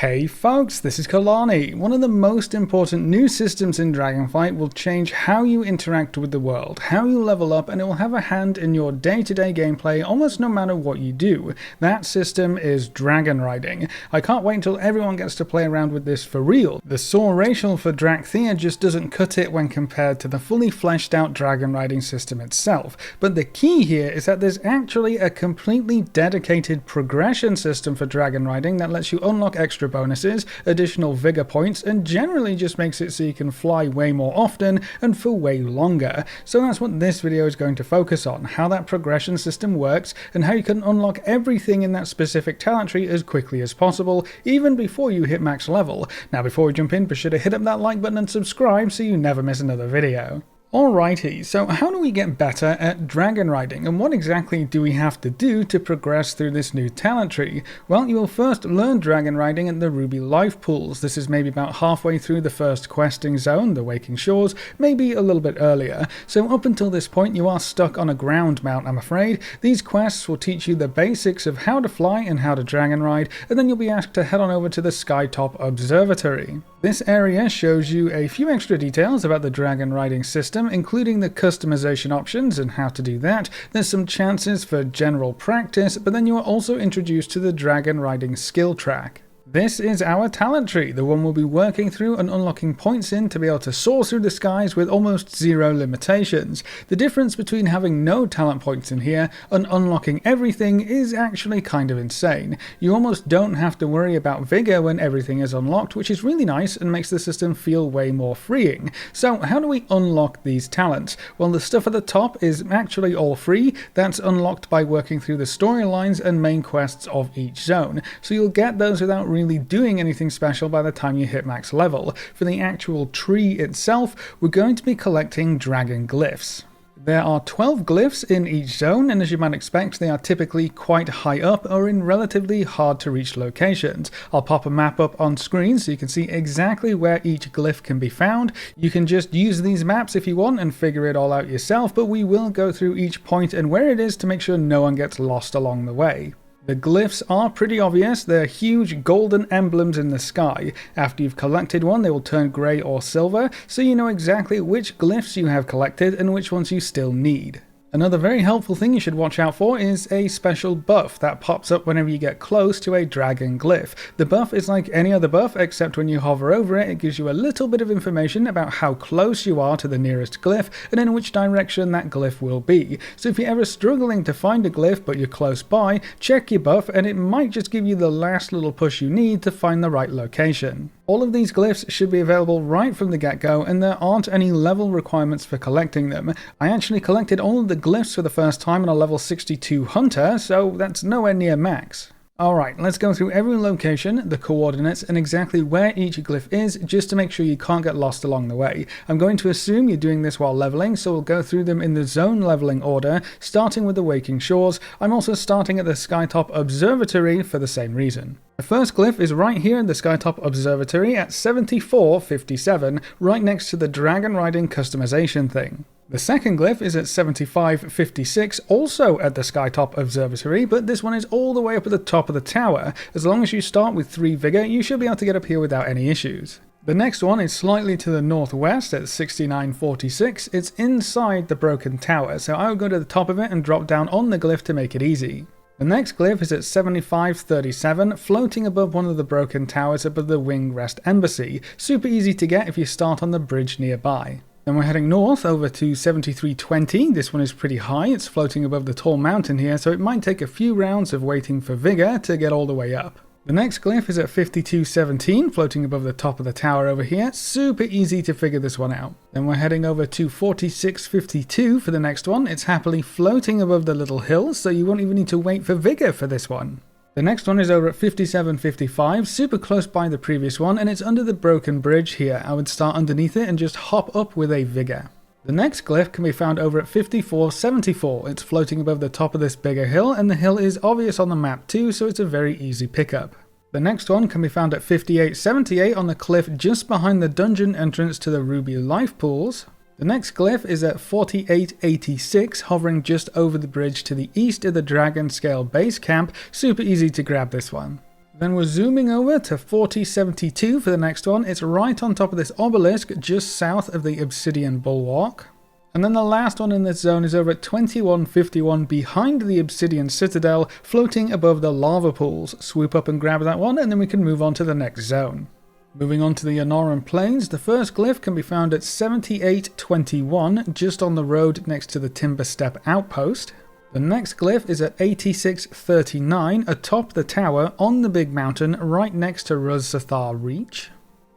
Hey folks, this is Kalani. One of the most important new systems in Dragonflight will change how you interact with the world, how you level up, and it will have a hand in your day-to-day gameplay almost no matter what you do. That system is dragon riding. I can't wait until everyone gets to play around with this for real. The Szar racial for Drakthea just doesn't cut it when compared to the fully fleshed out dragon riding system itself. But the key here is that there's actually a completely dedicated progression system for dragon riding that lets you unlock extra bonuses, additional vigor points, and generally just makes it so you can fly way more often and for way longer. So that's what this video is going to focus on, how that progression system works and how you can unlock everything in that specific talent tree as quickly as possible, even before you hit max level. Now before we jump in, be sure to hit up that like button and subscribe so you never miss another video. Alrighty, so how do we get better at dragon riding, and what exactly do we have to do to progress through this new talent tree? Well, you will first learn dragon riding at the Ruby life pools. This is maybe about halfway through the first questing zone, the Waking Shores, maybe a little bit earlier. So up until this point you are stuck on a ground mount, I'm afraid. These quests will teach you the basics of how to fly and how to dragon ride, and then you'll be asked to head on over to the Skytop Observatory. This area shows you a few extra details about the dragon riding system, including the customization options and how to do that. There's some chances for general practice, but then you are also introduced to the dragon riding skill track. This is our talent tree, the one we'll be working through and unlocking points in to be able to soar through the skies with almost zero limitations. The difference between having no talent points in here and unlocking everything is actually kind of insane. You almost don't have to worry about vigor when everything is unlocked, which is really nice and makes the system feel way more freeing. So how do we unlock these talents? Well, the stuff at the top is actually all free. That's unlocked by working through the storylines and main quests of each zone. So you'll get those without really doing anything special by the time you hit max level. For the actual tree itself, we're going to be collecting dragon glyphs. There are 12 glyphs in each zone, and as you might expect, they are typically quite high up or in relatively hard to reach locations. I'll pop a map up on screen so you can see exactly where each glyph can be found. You can just use these maps if you want and figure it all out yourself, but we will go through each point and where it is to make sure no one gets lost along the way. The glyphs are pretty obvious. They're huge golden emblems in the sky. After you've collected one, they will turn grey or silver, so you know exactly which glyphs you have collected and which ones you still need. Another very helpful thing you should watch out for is a special buff that pops up whenever you get close to a dragon glyph. The buff is like any other buff, except when you hover over it, it gives you a little bit of information about how close you are to the nearest glyph and in which direction that glyph will be. So if you're ever struggling to find a glyph but you're close by, check your buff and it might just give you the last little push you need to find the right location. All of these glyphs should be available right from the get-go, and there aren't any level requirements for collecting them. I actually collected all of the glyphs for the first time on a level 62 hunter, so that's nowhere near max. Alright, let's go through every location, the coordinates, and exactly where each glyph is, just to make sure you can't get lost along the way. I'm going to assume you're doing this while leveling, so we'll go through them in the zone leveling order, starting with the Waking Shores. I'm also starting at the Skytop Observatory for the same reason. The first glyph is right here in the Skytop Observatory at 7457, right next to the dragon riding customization thing. The second glyph is at 7556, also at the Skytop Observatory, but this one is all the way up at the top of the tower. As long as you start with 3 vigor, you should be able to get up here without any issues. The next one is slightly to the northwest at 6946. It's inside the broken tower, so I would go to the top of it and drop down on the glyph to make it easy. The next glyph is at 7537, floating above one of the broken towers above the Wingrest Embassy. Super easy to get if you start on the bridge nearby. Then we're heading north over to 7320. This one is pretty high. It's floating above the tall mountain here, so it might take a few rounds of waiting for vigor to get all the way up. The next glyph is at 5217, floating above the top of the tower over here. Super easy to figure this one out. Then we're heading over to 4652 for the next one. It's happily floating above the little hill, so you won't even need to wait for vigor for this one. The next one is over at 5755, super close by the previous one, and it's under the broken bridge here. I would start underneath it and just hop up with a vigor. The next glyph can be found over at 5474. It's floating above the top of this bigger hill, and the hill is obvious on the map too, so it's a very easy pickup. The next one can be found at 5878 on the cliff just behind the dungeon entrance to the Ruby life pools. The next glyph is at 4886, hovering just over the bridge to the east of the Dragonscale base camp. Super easy to grab this one. Then we're zooming over to 4072 for the next one. It's right on top of this obelisk just south of the Obsidian Bulwark. And then the last one in this zone is over at 2151 behind the Obsidian Citadel, floating above the lava pools. Swoop up and grab that one, and then we can move on to the next zone. Moving on to the Ohn'ahra Plains, the first glyph can be found at 7821, just on the road next to the Timber Step Outpost. The next glyph is at 8639, atop the tower on the big mountain, right next to Rusza'thar Reach.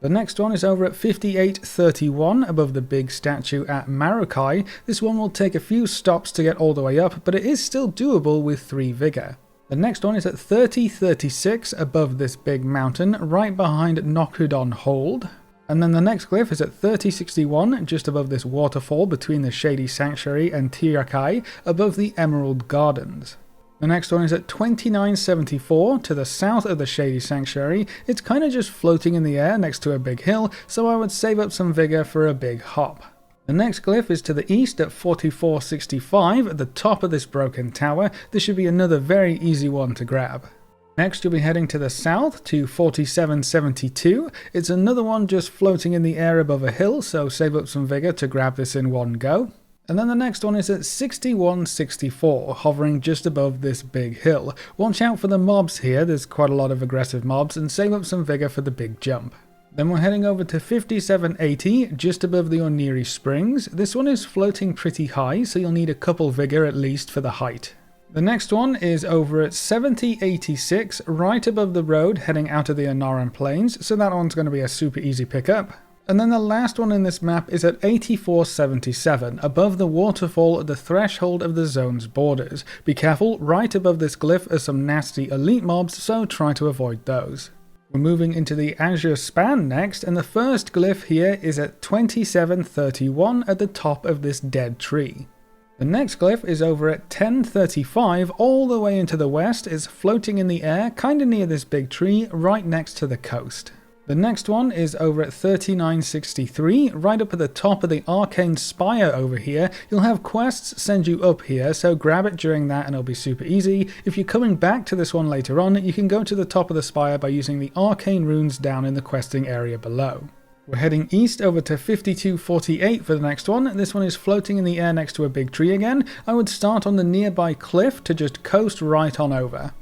The next one is over at 5831, above the big statue at Maracay. This one will take a few stops to get all the way up, but it is still doable with 3 vigor. The next one is at 3036, above this big mountain, right behind Nokhudon Hold. And then the next glyph is at 3061, just above this waterfall between the Shady Sanctuary and Tirakai, above the Emerald Gardens. The next one is at 2974, to the south of the Shady Sanctuary. It's kind of just floating in the air next to a big hill, so I would save up some vigor for a big hop. The next glyph is to the east at 4465, at the top of this broken tower. This should be another very easy one to grab. Next you'll be heading to the south to 4772. It's another one just floating in the air above a hill, so save up some vigor to grab this in one go. And then the next one is at 6164, hovering just above this big hill. Watch out for the mobs here, there's quite a lot of aggressive mobs, and save up some vigor for the big jump. Then we're heading over to 5780, just above the Ohn'ihri Springs. This one is floating pretty high, so you'll need a couple vigor at least for the height. The next one is over at 7086, right above the road heading out of the Ohn'ahra Plains, so that one's going to be a super easy pickup. And then the last one in this map is at 8477, above the waterfall at the threshold of the zone's borders. Be careful, right above this glyph are some nasty elite mobs, so try to avoid those. We're moving into the Azure Span next, and the first glyph here is at 2731 at the top of this dead tree. The next glyph is over at 1035, all the way into the west. It's floating in the air, kinda near this big tree, right next to the coast. The next one is over at 3963, right up at the top of the Arcane Spire over here. You'll have quests send you up here, so grab it during that and it'll be super easy. If you're coming back to this one later on, you can go to the top of the spire by using the arcane runes down in the questing area below. We're heading east over to 5248 for the next one. This one is floating in the air next to a big tree again. I would start on the nearby cliff to just coast right on over.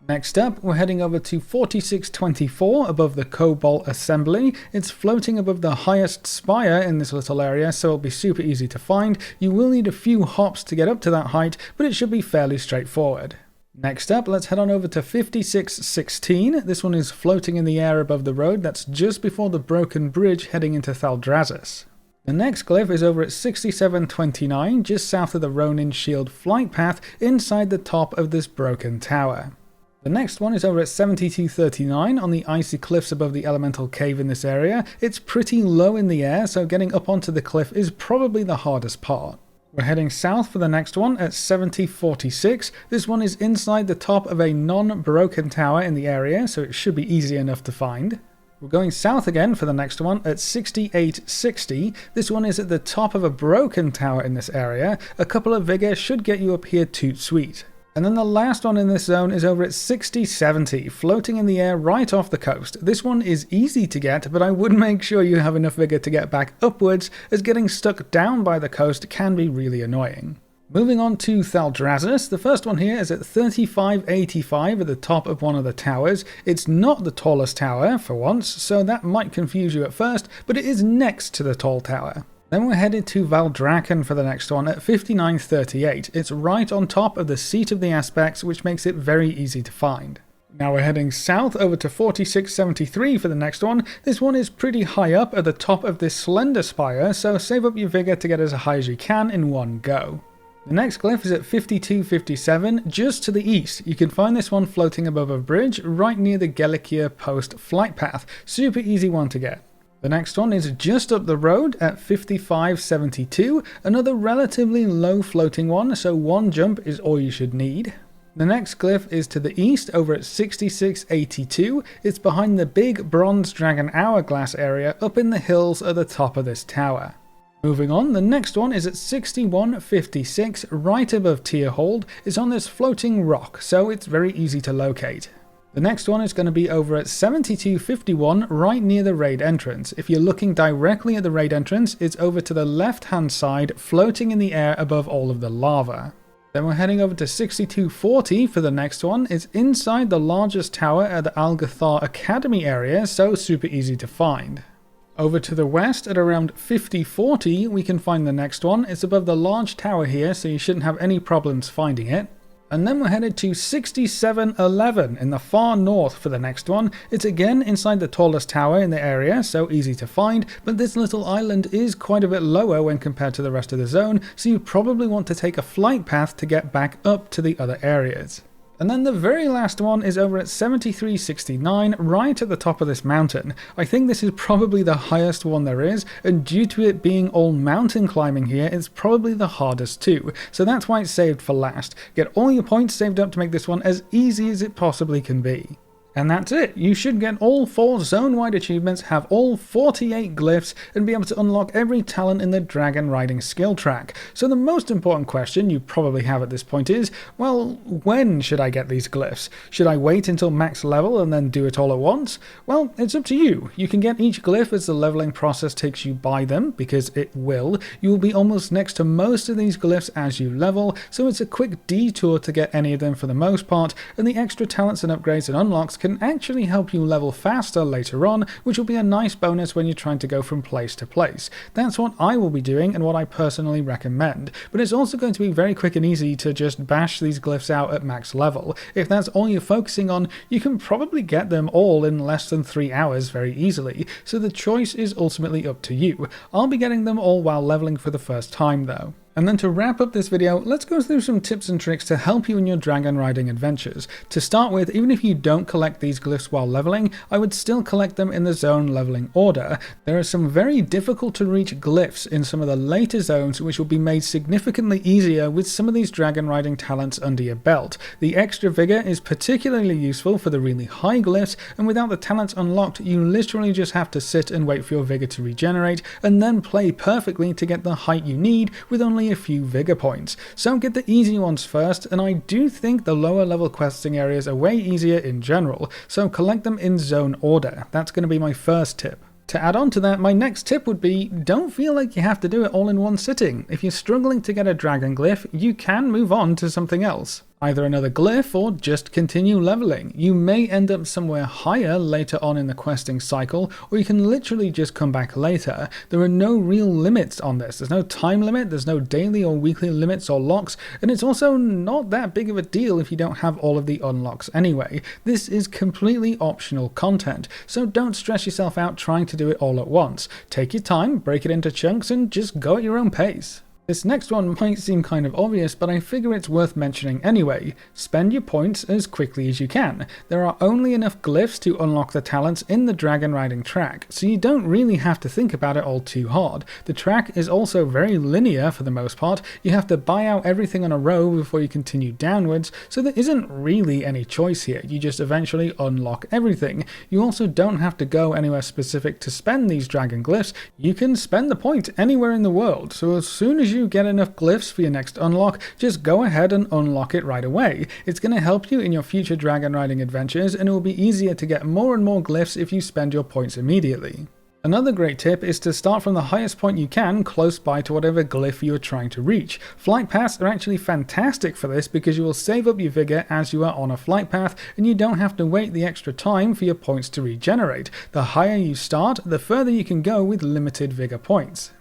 Next up, we're heading over to 4624 above the Cobalt Assembly. It's floating above the highest spire in this little area, so it'll be super easy to find. You will need a few hops to get up to that height, but it should be fairly straightforward. Next up, let's head on over to 5616. This one is floating in the air above the road. That's just before the broken bridge heading into Thaldraszus. The next glyph is over at 6729, just south of the Ronin Shield flight path, inside the top of this broken tower. The next one is over at 7239 on the icy cliffs above the elemental cave in this area. It's pretty low in the air, so getting up onto the cliff is probably the hardest part. We're heading south for the next one at 7046. This one is inside the top of a non-broken tower in the area, so it should be easy enough to find. We're going south again for the next one at 6860. This one is at the top of a broken tower in this area. A couple of vigor should get you up here toot sweet. And then the last one in this zone is over at 6070, floating in the air right off the coast. This one is easy to get, but I would make sure you have enough vigor to get back upwards, as getting stuck down by the coast can be really annoying. Moving on to Thaldraszus, the first one here is at 3585 at the top of one of the towers. It's not the tallest tower, for once, so that might confuse you at first, but it is next to the tall tower. Then we're headed to Valdrakken for the next one at 5938. It's right on top of the Seat of the Aspects, which makes it very easy to find. Now we're heading south over to 4673 for the next one. This one is pretty high up at the top of this slender spire, so save up your vigor to get as high as you can in one go. The next glyph is at 5257, just to the east. You can find this one floating above a bridge right near the Gelikyr Post flight path. Super easy one to get. The next one is just up the road at 5572, another relatively low floating one, so one jump is all you should need. The next glyph is to the east over at 6682. It's behind the big bronze dragon hourglass area up in the hills at the top of this tower. Moving on, the next one is at 6156, right above Tier Hold. It's on this floating rock, so it's very easy to locate. The next one is going to be over at 7251, right near the raid entrance. If you're looking directly at the raid entrance, it's over to the left-hand side, floating in the air above all of the lava. Then we're heading over to 6240 for the next one. It's inside the largest tower at the Algathar Academy area, so super easy to find. Over to the west at around 5040, we can find the next one. It's above the large tower here, so you shouldn't have any problems finding it. And then we're headed to 6711 in the far north for the next one. It's again inside the tallest tower in the area, so easy to find, but this little island is quite a bit lower when compared to the rest of the zone, so you probably want to take a flight path to get back up to the other areas. And then the very last one is over at 7369, right at the top of this mountain. I think this is probably the highest one there is, and due to it being all mountain climbing here, it's probably the hardest too. So that's why it's saved for last. Get all your points saved up to make this one as easy as it possibly can be. And that's it. You should get all 4 zone-wide achievements, have all 48 glyphs, and be able to unlock every talent in the dragon riding skill track. So the most important question you probably have at this point is, well, when should I get these glyphs? Should I wait until max level and then do it all at once? Well, it's up to you. You can get each glyph as the leveling process takes you by them, because it will. You will be almost next to most of these glyphs as you level, so it's a quick detour to get any of them for the most part, and the extra talents and upgrades and unlocks can actually help you level faster later on, which will be a nice bonus when you're trying to go from place to place. That's what I will be doing and what I personally recommend, but it's also going to be very quick and easy to just bash these glyphs out at max level. If that's all you're focusing on, you can probably get them all in less than 3 hours very easily, so the choice is ultimately up to you. I'll be getting them all while leveling for the first time though. And then to wrap up this video, let's go through some tips and tricks to help you in your dragon riding adventures. To start with, even if you don't collect these glyphs while leveling, I would still collect them in the zone leveling order. There are some very difficult to reach glyphs in some of the later zones which will be made significantly easier with some of these dragon riding talents under your belt. The extra vigor is particularly useful for the really high glyphs, and without the talents unlocked, you literally just have to sit and wait for your vigor to regenerate, and then play perfectly to get the height you need with only a few vigor points. So get the easy ones first, and I do think the lower level questing areas are way easier in general, so collect them in zone order. That's going to be my first tip. To add on to that, my next tip would be, don't feel like you have to do it all in one sitting. If you're struggling to get a dragon glyph, you can move on to something else. Either another glyph or just continue leveling. You may end up somewhere higher later on in the questing cycle, or you can literally just come back later. There are no real limits on this. There's no time limit, there's no daily or weekly limits or locks, and it's also not that big of a deal if you don't have all of the unlocks anyway. This is completely optional content, so don't stress yourself out trying to do it all at once. Take your time, break it into chunks, and just go at your own pace. This next one might seem kind of obvious, but I figure it's worth mentioning anyway. Spend your points as quickly as you can. There are only enough glyphs to unlock the talents in the dragon riding track, so you don't really have to think about it all too hard. The track is also very linear for the most part. You have to buy out everything on a row before you continue downwards, so there isn't really any choice here. You just eventually unlock everything. You also don't have to go anywhere specific to spend these dragon glyphs. You can spend the point anywhere in the world, so as soon as you get enough glyphs for your next unlock, just go ahead and unlock it right away. It's going to help you in your future dragon riding adventures, and it will be easier to get more and more glyphs if you spend your points immediately. Another great tip is to start from the highest point you can close by to whatever glyph you are trying to reach. Flight paths are actually fantastic for this because you will save up your vigor as you are on a flight path, and you don't have to wait the extra time for your points to regenerate. The higher you start, the further you can go with limited vigor points.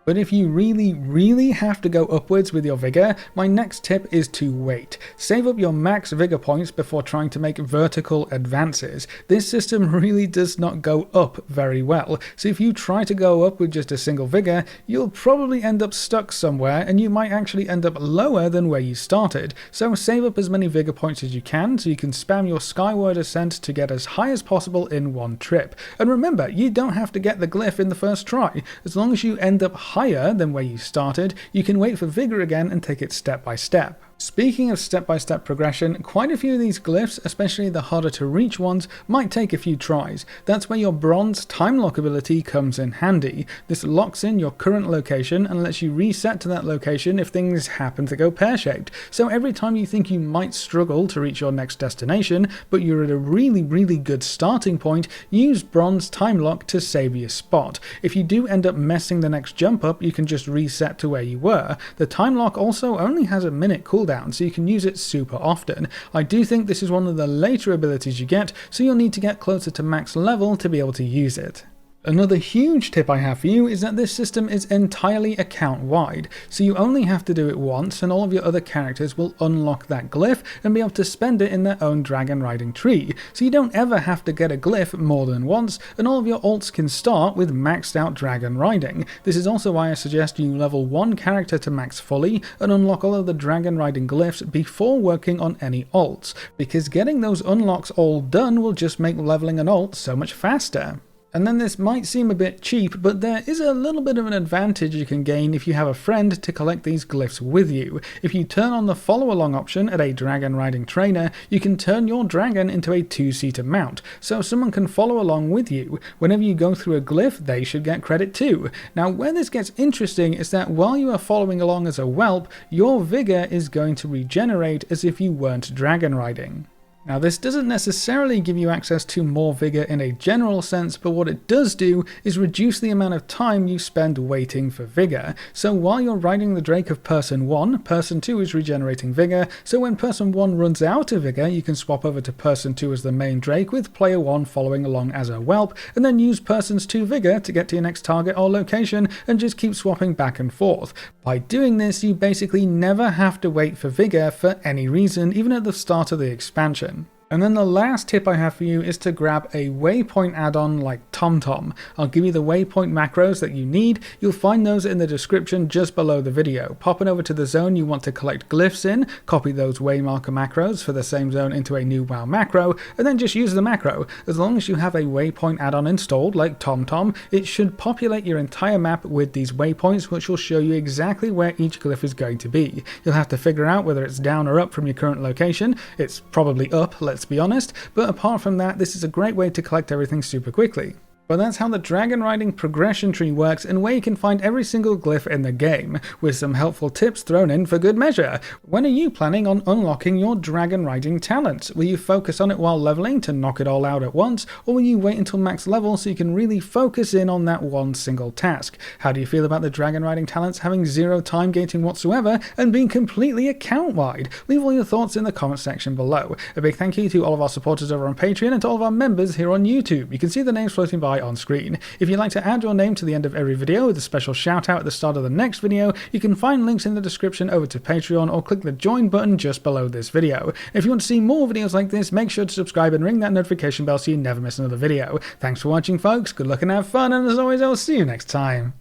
But if you really have to go upwards with your vigor, my next tip is to wait. Save up your max vigor points before trying to make vertical advances. This system really does not go up very well, so if you try to go up with just a single vigor, you'll probably end up stuck somewhere, and you might actually end up lower than where you started. So save up as many vigor points as you can so you can spam your skyward ascent to get as high as possible in one trip. And remember, you don't have to get the glyph in the first try. As long as you end up higher than where you started, you can wait for vigor again and take it step by step. Speaking of step-by-step progression, quite a few of these glyphs, especially the harder to reach ones, might take a few tries. That's where your bronze time lock ability comes in handy. This locks in your current location and lets you reset to that location if things happen to go pear-shaped. So every time you think you might struggle to reach your next destination, but you're at a really good starting point, use bronze time lock to save your spot. If you do end up messing the next jump up, you can just reset to where you were. The time lock also only has a minute cooldown, so you can use it super often. I do think this is one of the later abilities you get, so you'll need to get closer to max level to be able to use it. Another huge tip I have for you is that this system is entirely account-wide, so you only have to do it once and all of your other characters will unlock that glyph and be able to spend it in their own dragon riding tree, so you don't ever have to get a glyph more than once, and all of your alts can start with maxed out dragon riding. This is also why I suggest you level one character to max fully and unlock all of the dragon riding glyphs before working on any alts, because getting those unlocks all done will just make leveling an alt so much faster. And then this might seem a bit cheap, but there is a little bit of an advantage you can gain if you have a friend to collect these glyphs with you. If you turn on the follow along option at a dragon riding trainer, you can turn your dragon into a two-seater mount, so someone can follow along with you. Whenever you go through a glyph, they should get credit too. Now where this gets interesting is that while you are following along as a whelp, your vigor is going to regenerate as if you weren't dragon riding. Now this doesn't necessarily give you access to more vigor in a general sense, but what it does do is reduce the amount of time you spend waiting for vigor. So while you're riding the Drake of Person 1, Person 2 is regenerating vigor, so when Person 1 runs out of vigor, you can swap over to Person 2 as the main Drake with Player 1 following along as a whelp, and then use Person's 2 vigor to get to your next target or location and just keep swapping back and forth. By doing this, you basically never have to wait for vigor for any reason, even at the start of the expansion. And then the last tip I have for you is to grab a waypoint add-on like TomTom. I'll give you the waypoint macros that you need. You'll find those in the description just below the video. Pop it over to the zone you want to collect glyphs in, copy those waymarker macros for the same zone into a new WoW macro, and then just use the macro. As long as you have a waypoint add-on installed like TomTom, it should populate your entire map with these waypoints, which will show you exactly where each glyph is going to be. You'll have to figure out whether it's down or up from your current location. It's probably up, let's be honest, but apart from that, this is a great way to collect everything super quickly. But that's how the dragon riding progression tree works and where you can find every single glyph in the game, with some helpful tips thrown in for good measure. When are you planning on unlocking your dragon riding talents? Will you focus on it while leveling to knock it all out at once, or will you wait until max level so you can really focus in on that one single task? How do you feel about the dragon riding talents having zero time gating whatsoever and being completely account-wide? Leave all your thoughts in the comment section below. A big thank you to all of our supporters over on Patreon and to all of our members here on YouTube. You can see the names floating by on screen. If you'd like to add your name to the end of every video with a special shout out at the start of the next video, you can find links in the description over to Patreon or click the join button just below this video. If you want to see more videos like this, make sure to subscribe and ring that notification bell so you never miss another video. Thanks for watching folks, good luck and have fun, and as always I will see you next time.